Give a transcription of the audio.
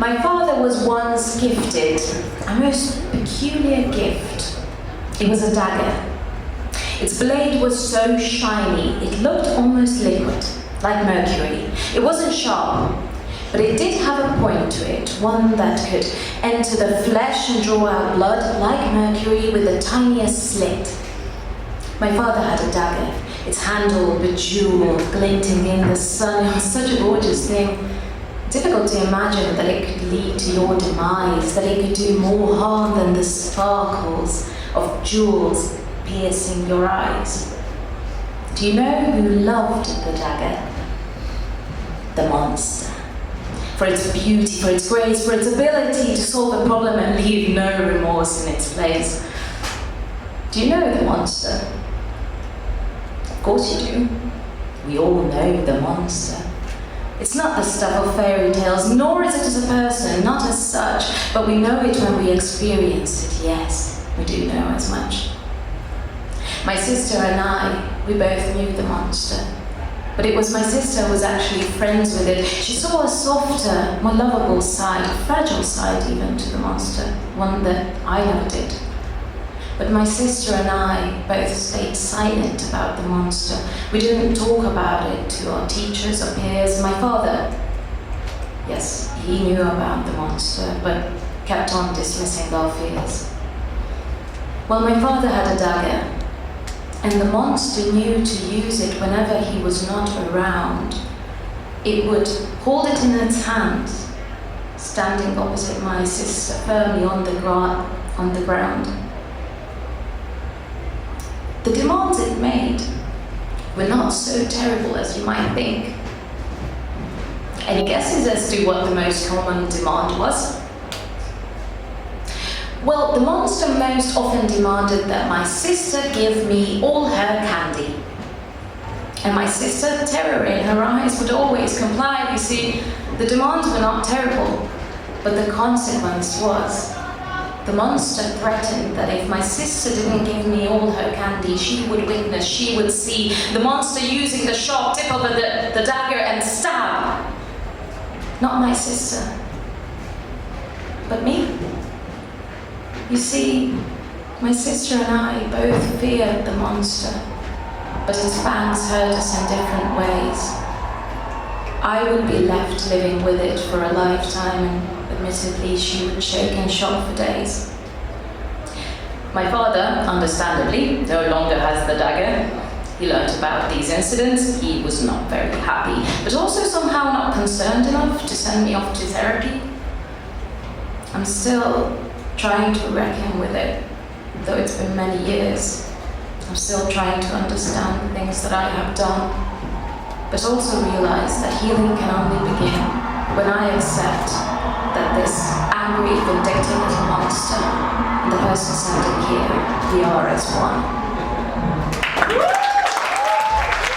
My father was once gifted a most peculiar gift. It was a dagger. Its blade was so shiny, it looked almost liquid, like mercury. It wasn't sharp, but it did have a point to it, one that could enter the flesh and draw out blood, like mercury, with the tiniest slit. My father had a dagger, its handle bejeweled, glinting in the sun. It was such a gorgeous thing. Difficult to imagine that it could lead to your demise, that it could do more harm than the sparkles of jewels piercing your eyes. Do you know who loved the dagger? The monster. For its beauty, for its grace, for its ability to solve a problem and leave no remorse in its place. Do you know the monster? Of course you do. We all know the monster. It's not the stuff of fairy tales, nor is it as a person, not as such, but we know it when we experience it. Yes, we do know as much. My sister and I, we both knew the monster. But it was my sister who was actually friends with it. She saw a softer, more lovable side, a fragile side even to the monster, one that I never did. But my sister and I both stayed silent about the monster. We didn't talk about it to our teachers or peers. My father, yes, he knew about the monster, but kept on dismissing our fears. Well, my father had a dagger, and the monster knew to use it whenever he was not around. It would hold it in its hand, standing opposite my sister, firmly on the ground. The demands it made were not so terrible as you might think. Any guesses as to what the most common demand was? Well, the monster most often demanded that my sister give me all her candy. And my sister, terror in her eyes, would always comply. You see, the demands were not terrible, but the consequence was. The monster threatened that if my sister didn't give me all her candy, she would witness, she would see the monster using the sharp tip of the dagger and stab. Not my sister, but me. You see, my sister and I both feared the monster, but its fangs hurt us in different ways. I would be left living with it for a lifetime, and admittedly, she would shake and shock for days. My father, understandably, no longer has the dagger. He learnt about these incidents. He was not very happy, but also somehow not concerned enough to send me off to therapy. I'm still trying to reckon with it, though it's been many years. I'm still trying to understand the things that I have done, but also realize that healing can only begin when I accept that this angry, vindictive little monster and the person standing here, we are as one.